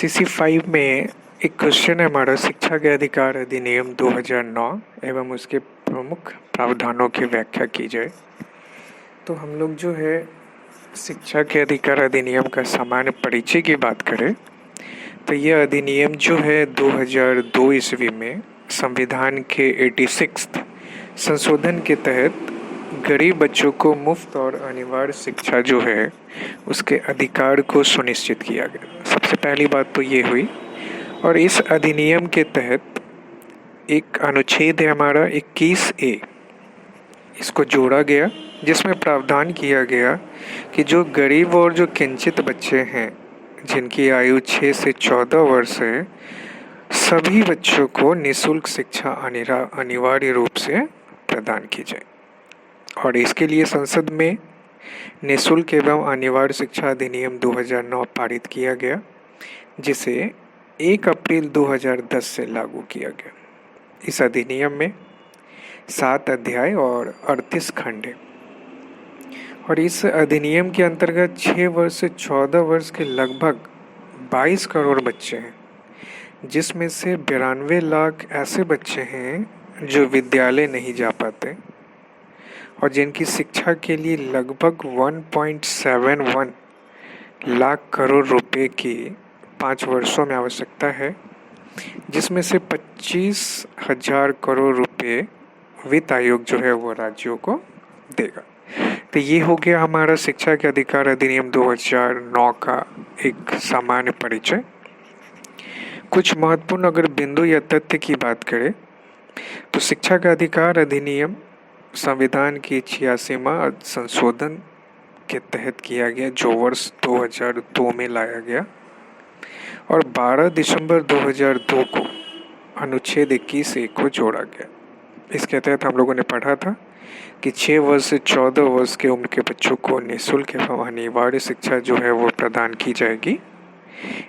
CC 5 में एक question है हमारा, शिक्षा के अधिकार अधिनियम 2009 एवं उसके प्रमुख प्रावधानों की व्याख्या की जाए। तो हम लोग जो है शिक्षा के अधिकार अधिनियम का सामान्य परिचय की बात करें तो यह अधिनियम जो है 2002 ईस्वी में संविधान के 86 संशोधन के तहत गरीब बच्चों को मुफ्त और अनिवार्य शिक्षा जो है उसके अधिकार को सुनिश्चित किया गया। सबसे पहली बात तो ये हुई। और इस अधिनियम के तहत एक अनुच्छेद है हमारा 21A, इसको जोड़ा गया जिसमें प्रावधान किया गया कि जो गरीब और जो किंचित बच्चे हैं जिनकी आयु 6 से 14 वर्ष है, सभी बच्चों को निःशुल्क शिक्षा अनिवार्य रूप से प्रदान की जाए। और इसके लिए संसद में निःशुल्क एवं अनिवार्य शिक्षा अधिनियम 2009 पारित किया गया, जिसे 1 अप्रैल 2010 से लागू किया गया। इस अधिनियम में 7 अध्याय और 38 खंड है। और इस अधिनियम के अंतर्गत 6 वर्ष से 14 वर्ष के लगभग 22 करोड़ बच्चे हैं, जिसमें से 92 लाख ऐसे बच्चे हैं जो विद्यालय नहीं जा पाते और जिनकी शिक्षा के लिए लगभग 1.71 लाख करोड़ रुपए की 5 वर्षों में आवश्यकता है, जिसमें से 25,000 करोड़ रुपए वित्त आयोग जो है वो राज्यों को देगा। तो ये हो गया हमारा शिक्षा के अधिकार अधिनियम 2009 का एक सामान्य परिचय। कुछ महत्वपूर्ण अगर बिंदु या तथ्य की बात करें तो शिक्षा का अधिकार अधिनियम संविधान की 86वां संशोधन के तहत किया गया, जो वर्ष 2002 में लाया गया। और 12 दिसंबर 2002 को अनुच्छेद 21A को जोड़ा गया। इसके तहत हम लोगों ने पढ़ा था कि 6 वर्ष से 14 वर्ष के उम्र के बच्चों को निःशुल्क एवं अनिवार्य शिक्षा जो है वो प्रदान की जाएगी।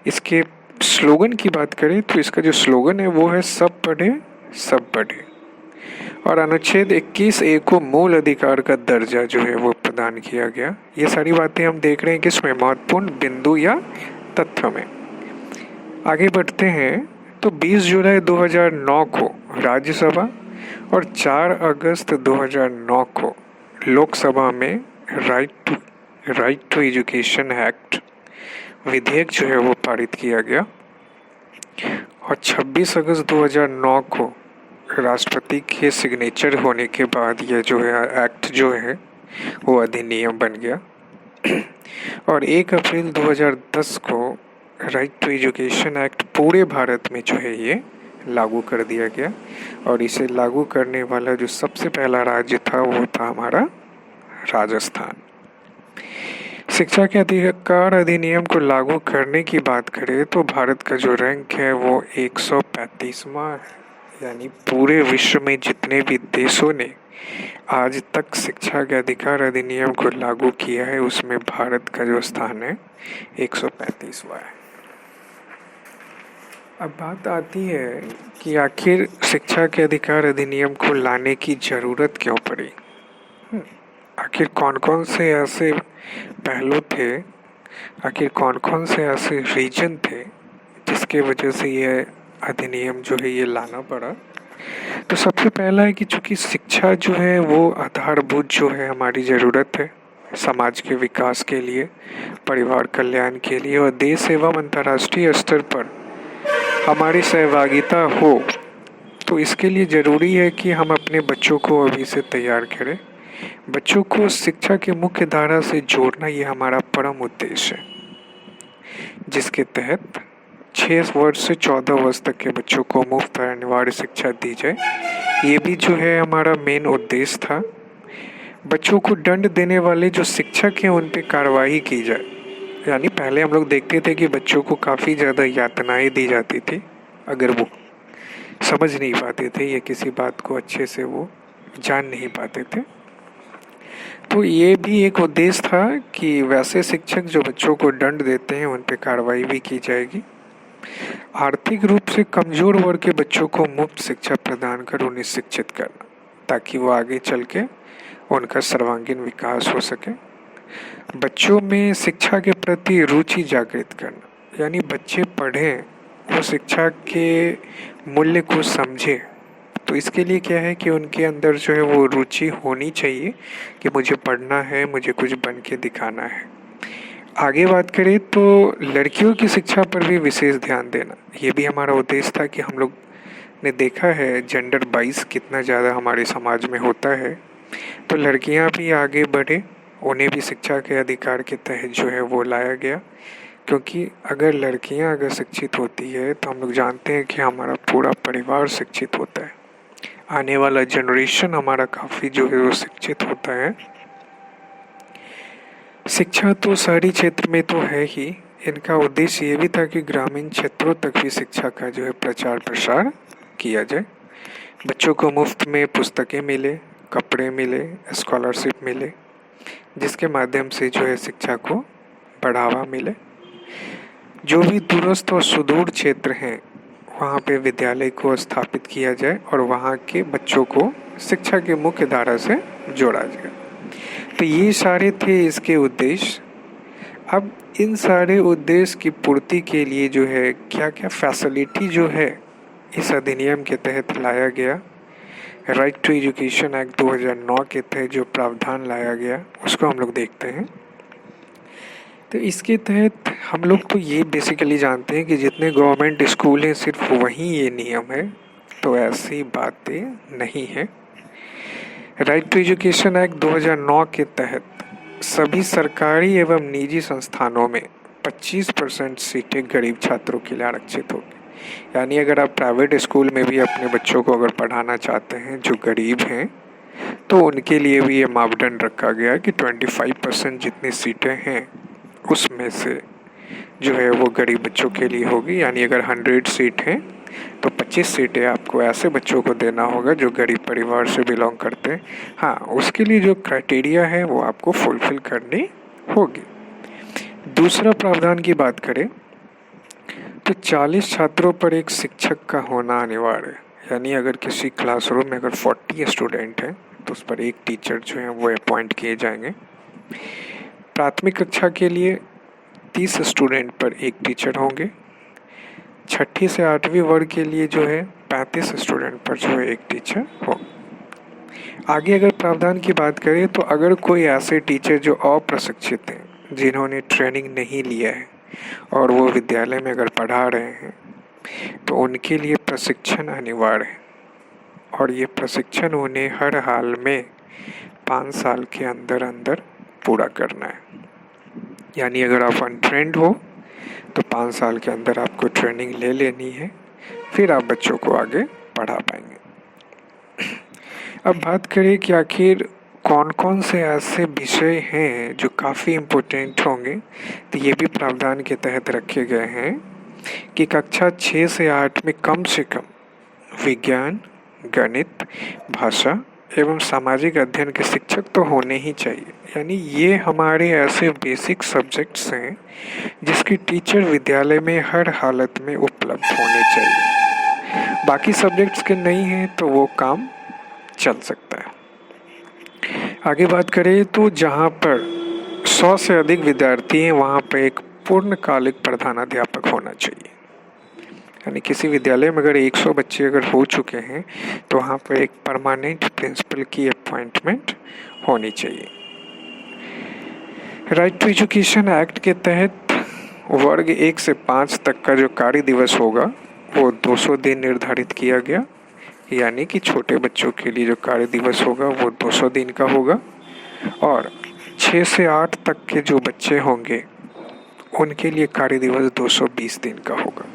इसके स्लोगन की बात करें तो इसका जो स्लोगन है वो है सब पढ़े सब बढ़े। और अनुच्छेद 21A को मूल अधिकार का दर्जा जो है वो प्रदान किया गया। ये सारी बातें हम देख रहे हैं कि इसमें महत्वपूर्ण बिंदु या तथ्य में। आगे बढ़ते हैं तो 20 जुलाई 2009 को राज्यसभा और 4 अगस्त 2009 को लोकसभा में राइट टू एजुकेशन एक्ट विधेयक जो है वो पारित किया गया। और 26 अगस्त 2009 को राष्ट्रपति के सिग्नेचर होने के बाद यह जो है एक्ट जो है वो अधिनियम बन गया। और 1 अप्रैल 2010 को राइट टू एजुकेशन एक्ट पूरे भारत में जो है ये लागू कर दिया गया। और इसे लागू करने वाला जो सबसे पहला राज्य था वो था हमारा राजस्थान। शिक्षा के अधिकार अधिनियम को लागू करने की बात करें तो भारत का जो रैंक है वो 135वां है। यानी पूरे विश्व में जितने भी देशों ने आज तक शिक्षा के अधिकार अधिनियम को लागू किया है उसमें भारत का जो स्थान है 135वां है। अब बात आती है कि आखिर शिक्षा के अधिकार अधिनियम को लाने की ज़रूरत क्यों पड़ी। आखिर कौन कौन से ऐसे पहलू थे, आखिर कौन कौन से ऐसे रीजन थे जिसके वजह से ये अधिनियम जो है ये लाना पड़ा। तो सबसे पहला है कि चूँकि शिक्षा जो है वो आधारभूत जो है हमारी ज़रूरत है समाज के विकास के लिए, परिवार कल्याण के लिए और देश एवं अंतर्राष्ट्रीय स्तर पर हमारी सहभागिता हो। तो इसके लिए ज़रूरी है कि हम अपने बच्चों को अभी से तैयार करें। बच्चों को शिक्षा के मुख्य धारा से जोड़ना ये हमारा परम उद्देश्य है, जिसके तहत 6 वर्ष से 14 वर्ष तक के बच्चों को मुफ्त और अनिवार्य शिक्षा दी जाए। ये भी जो है हमारा मेन उद्देश्य था। बच्चों को दंड देने वाले जो शिक्षक हैं उन पे कार्रवाई की जाए। यानी पहले हम लोग देखते थे कि बच्चों को काफ़ी ज़्यादा यातनाएं दी जाती थी अगर वो समझ नहीं पाते थे या किसी बात को अच्छे से वो जान नहीं पाते थे। तो ये भी एक उद्देश्य था कि वैसे शिक्षक जो बच्चों को दंड देते हैं उन पे कार्रवाई भी की जाएगी। आर्थिक रूप से कमज़ोर वर्ग के बच्चों को मुफ्त शिक्षा प्रदान कर उन्हें शिक्षित करना, ताकि वो आगे चल के उनका सर्वांगीण विकास हो सके। बच्चों में शिक्षा के प्रति रुचि जागृत करना, यानी बच्चे पढ़ें, वो शिक्षा के मूल्य को समझें। तो इसके लिए क्या है कि उनके अंदर जो है वो रुचि होनी चाहिए कि मुझे पढ़ना है, मुझे कुछ बन के दिखाना है। आगे बात करें तो लड़कियों की शिक्षा पर भी विशेष ध्यान देना, ये भी हमारा उद्देश्य था कि हम लोग ने देखा है जेंडर बाइस कितना ज़्यादा हमारे समाज में होता है, तो लड़कियां भी आगे बढ़े, उन्हें भी शिक्षा के अधिकार के तहत जो है वो लाया गया। क्योंकि अगर लड़कियां अगर शिक्षित होती है तो हम लोग जानते हैं कि हमारा पूरा परिवार शिक्षित होता है, आने वाला जनरेशन हमारा काफ़ी जो है वो शिक्षित होता है। शिक्षा तो शहरी क्षेत्र में तो है ही, इनका उद्देश्य ये भी था कि ग्रामीण क्षेत्रों तक भी शिक्षा का जो है प्रचार प्रसार किया जाए। बच्चों को मुफ्त में पुस्तकें मिले, कपड़े मिले, स्कॉलरशिप मिले, जिसके माध्यम से जो है शिक्षा को बढ़ावा मिले। जो भी दूरस्थ और सुदूर क्षेत्र हैं वहाँ पे विद्यालय को स्थापित किया जाए और वहाँ के बच्चों को शिक्षा के मुख्य धारा से जोड़ा जाए। तो ये सारे थे इसके उद्देश्य। अब इन सारे उद्देश्य की पूर्ति के लिए जो है क्या क्या फैसिलिटी जो है इस अधिनियम के तहत लाया गया, राइट टू एजुकेशन एक्ट 2009 के तहत जो प्रावधान लाया गया उसको हम लोग देखते हैं। तो इसके तहत हम लोग तो ये बेसिकली जानते हैं कि जितने गवर्नमेंट स्कूल हैं सिर्फ वहीं ये नियम है, तो ऐसी बातें नहीं है। राइट टू एजुकेशन एक्ट 2009 के तहत सभी सरकारी एवं निजी संस्थानों में 25% सीटें गरीब छात्रों के लिए आरक्षित होगी। यानी अगर आप प्राइवेट स्कूल में भी अपने बच्चों को अगर पढ़ाना चाहते हैं जो गरीब हैं, तो उनके लिए भी ये मापदंड रखा गया कि 25% जितनी सीटें हैं उसमें से जो है वो गरीब बच्चों के लिए होगी। यानी अगर 100 सीट हैं तो 25 सीटें आपको ऐसे बच्चों को देना होगा जो गरीब परिवार से बिलोंग करते हैं। हाँ, उसके लिए जो क्राइटेरिया है वो आपको फुलफिल करनी होगी। दूसरा प्रावधान की बात करें तो 40 छात्रों पर एक शिक्षक का होना अनिवार्य है। यानी अगर किसी क्लासरूम में अगर 40 स्टूडेंट हैं तो उस पर एक टीचर जो है वो अपॉइंट किए जाएंगे। प्राथमिक कक्षा के लिए 30 स्टूडेंट पर एक टीचर होंगे। 6ठी से 8वीं वर्ग के लिए जो है 35 स्टूडेंट पर जो है एक टीचर हो। आगे अगर प्रावधान की बात करें तो अगर कोई ऐसे टीचर जो अप्रशिक्षित हैं, जिन्होंने ट्रेनिंग नहीं लिया है और वो विद्यालय में अगर पढ़ा रहे हैं, तो उनके लिए प्रशिक्षण अनिवार्य है और ये प्रशिक्षण उन्हें हर हाल में 5 साल के अंदर अंदर पूरा करना है। यानी अगर आप अनट्रेंड हो तो 5 साल के अंदर आपको ट्रेनिंग ले लेनी है, फिर आप बच्चों को आगे पढ़ा पाएंगे। अब बात करें कि आखिर कौन कौन से ऐसे विषय हैं जो काफ़ी इम्पोर्टेंट होंगे, तो ये भी प्रावधान के तहत रखे गए हैं कि कक्षा 6 से 8 में कम से कम विज्ञान, गणित, भाषा एवं सामाजिक अध्ययन के शिक्षक तो होने ही चाहिए। यानी ये हमारे ऐसे बेसिक सब्जेक्ट्स हैं जिसकी टीचर विद्यालय में हर हालत में उपलब्ध होने चाहिए। बाकी सब्जेक्ट्स के नहीं हैं तो वो काम चल सकता है। आगे बात करें तो जहाँ पर 100 से अधिक विद्यार्थी हैं वहाँ पर एक पूर्णकालिक प्रधानाध्यापक होना चाहिए। यानी किसी विद्यालय में अगर 100 बच्चे अगर हो चुके हैं तो वहाँ पर एक परमानेंट प्रिंसिपल की अपॉइंटमेंट होनी चाहिए। राइट टू एजुकेशन एक्ट के तहत वर्ग 1 से 5 तक का जो कार्य दिवस होगा वो 200 दिन निर्धारित किया गया। यानी कि छोटे बच्चों के लिए जो कार्य दिवस होगा वो 200 दिन का होगा और 6 से 8 तक के जो बच्चे होंगे उनके लिए कार्य दिवस 220 दिन का होगा।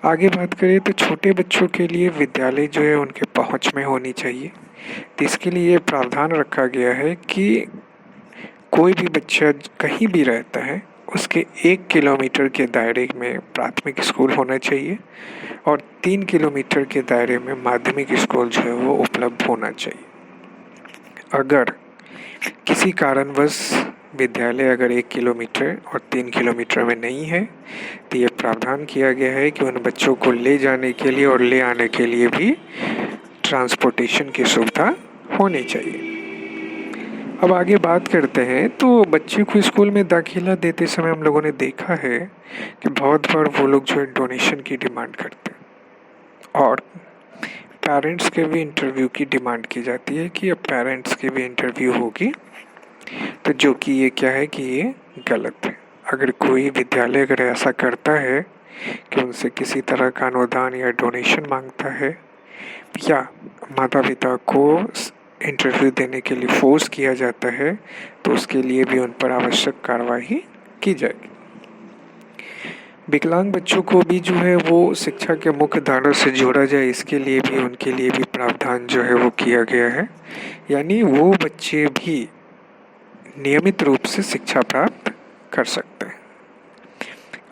आगे बात करें तो छोटे बच्चों के लिए विद्यालय जो है उनके पहुंच में होनी चाहिए। तो इसके लिए ये प्रावधान रखा गया है कि कोई भी बच्चा कहीं भी रहता है उसके 1 किलोमीटर के दायरे में प्राथमिक स्कूल होना चाहिए और 3 किलोमीटर के दायरे में माध्यमिक स्कूल जो है वो उपलब्ध होना चाहिए। अगर किसी कारणवश विद्यालय अगर 1 किलोमीटर और 3 किलोमीटर में नहीं है तो ये प्रावधान किया गया है कि उन बच्चों को ले जाने के लिए और ले आने के लिए भी ट्रांसपोर्टेशन की सुविधा होनी चाहिए। अब आगे बात करते हैं। तो बच्चे को स्कूल में दाखिला देते समय हम लोगों ने देखा है कि बहुत बार वो लोग जो है डोनेशन की डिमांड करते हैं और पेरेंट्स के भी इंटरव्यू की डिमांड की जाती है कि अब पेरेंट्स की भी इंटरव्यू होगी। तो जो कि ये क्या है कि ये गलत है। अगर कोई विद्यालय अगर ऐसा करता है कि उनसे किसी तरह का अनुदान या डोनेशन मांगता है या माता पिता को इंटरव्यू देने के लिए फोर्स किया जाता है, तो उसके लिए भी उन पर आवश्यक कार्रवाई की जाएगी। विकलांग बच्चों को भी जो है वो शिक्षा के मुख्य धारा से जोड़ा जाए, इसके लिए भी उनके लिए भी प्रावधान जो है वो किया गया है। यानी वो बच्चे भी नियमित रूप से शिक्षा प्राप्त कर सकते हैं।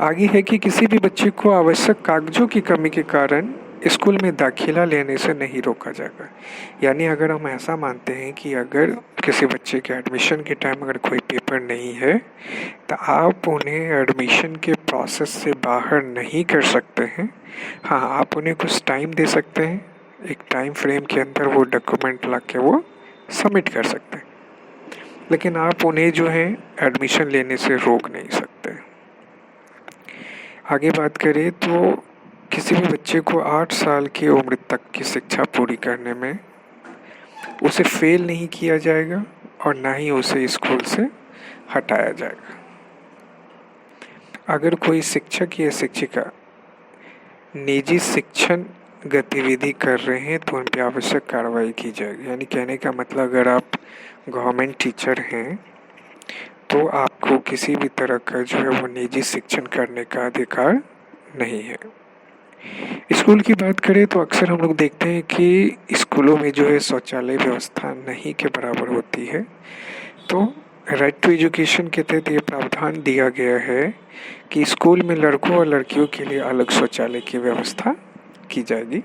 आगे है कि किसी भी बच्चे को आवश्यक कागजों की कमी के कारण स्कूल में दाखिला लेने से नहीं रोका जाएगा। यानी अगर हम ऐसा मानते हैं कि अगर किसी बच्चे के एडमिशन के टाइम अगर कोई पेपर नहीं है तो आप उन्हें एडमिशन के प्रोसेस से बाहर नहीं कर सकते हैं। हाँ, आप उन्हें कुछ टाइम दे सकते हैं, एक टाइम फ्रेम के अंदर वो डॉक्यूमेंट ला के वो सबमिट कर सकते हैं, लेकिन आप उन्हें जो है एडमिशन लेने से रोक नहीं सकते। आगे बात करें तो किसी भी बच्चे को 8 साल की उम्र तक की शिक्षा पूरी करने में उसे फेल नहीं किया जाएगा और ना ही उसे स्कूल से हटाया जाएगा। अगर कोई शिक्षक या शिक्षिका निजी शिक्षण गतिविधि कर रहे हैं तो उन पर आवश्यक कार्रवाई की जाएगी। यानी कहने का मतलब अगर आप गवर्नमेंट टीचर हैं तो आपको किसी भी तरह का जो है वो निजी शिक्षण करने का अधिकार नहीं है। स्कूल की बात करें तो अक्सर हम लोग देखते हैं कि स्कूलों में जो है शौचालय व्यवस्था नहीं के बराबर होती है। तो राइट टू एजुकेशन के तहत ये प्रावधान दिया गया है कि स्कूल में लड़कों और लड़कियों के लिए अलग शौचालय की व्यवस्था की जाएगी।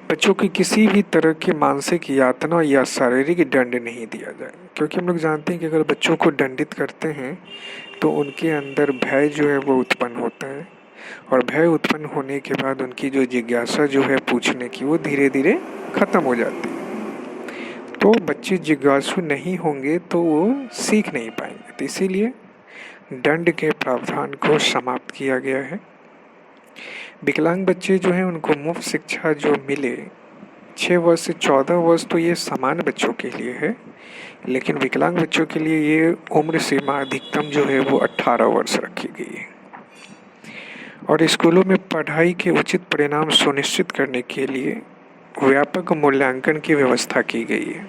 बच्चों की किसी भी तरह की मानसिक यातना या शारीरिक दंड नहीं दिया जाए, क्योंकि हम लोग जानते हैं कि अगर बच्चों को दंडित करते हैं तो उनके अंदर भय जो है वो उत्पन्न होता है और भय उत्पन्न होने के बाद उनकी जो जिज्ञासा जो है पूछने की वो धीरे धीरे खत्म हो जाती है। तो बच्चे जिज्ञासु नहीं होंगे तो वो सीख नहीं पाएंगे। तो इसीलिए दंड के प्रावधान को समाप्त किया गया है। विकलांग बच्चे जो हैं उनको मुफ्त शिक्षा जो मिले 6 वर्ष से 14 वर्ष, तो ये सामान्य बच्चों के लिए है, लेकिन विकलांग बच्चों के लिए ये उम्र सीमा अधिकतम जो है वो 18 वर्ष रखी गई है। और स्कूलों में पढ़ाई के उचित परिणाम सुनिश्चित करने के लिए व्यापक मूल्यांकन की व्यवस्था की गई है।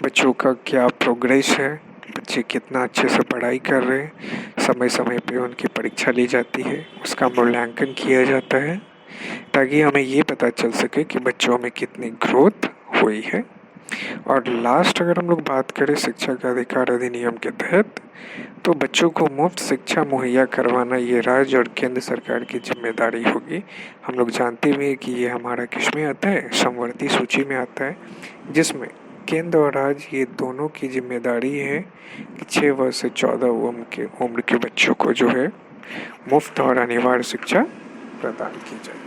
बच्चों का क्या प्रोग्रेस है, बच्चे कितना अच्छे से पढ़ाई कर रहे हैं, समय समय पे उनकी परीक्षा ली जाती है, उसका मूल्यांकन किया जाता है ताकि हमें ये पता चल सके कि बच्चों में कितनी ग्रोथ हुई है। और लास्ट अगर हम लोग बात करें शिक्षा का अधिकार अधिनियम के तहत, तो बच्चों को मुफ्त शिक्षा मुहैया करवाना ये राज्य और केंद्र सरकार की जिम्मेदारी होगी। हम लोग जानते भी हैं कि ये हमारा किस में आता है, समवर्ती सूची में आता है, जिसमें केंद्र और राज्य ये दोनों की जिम्मेदारी है कि 6 वर्ष से 14 उम्र के बच्चों को जो है मुफ्त और अनिवार्य शिक्षा प्रदान की जाए।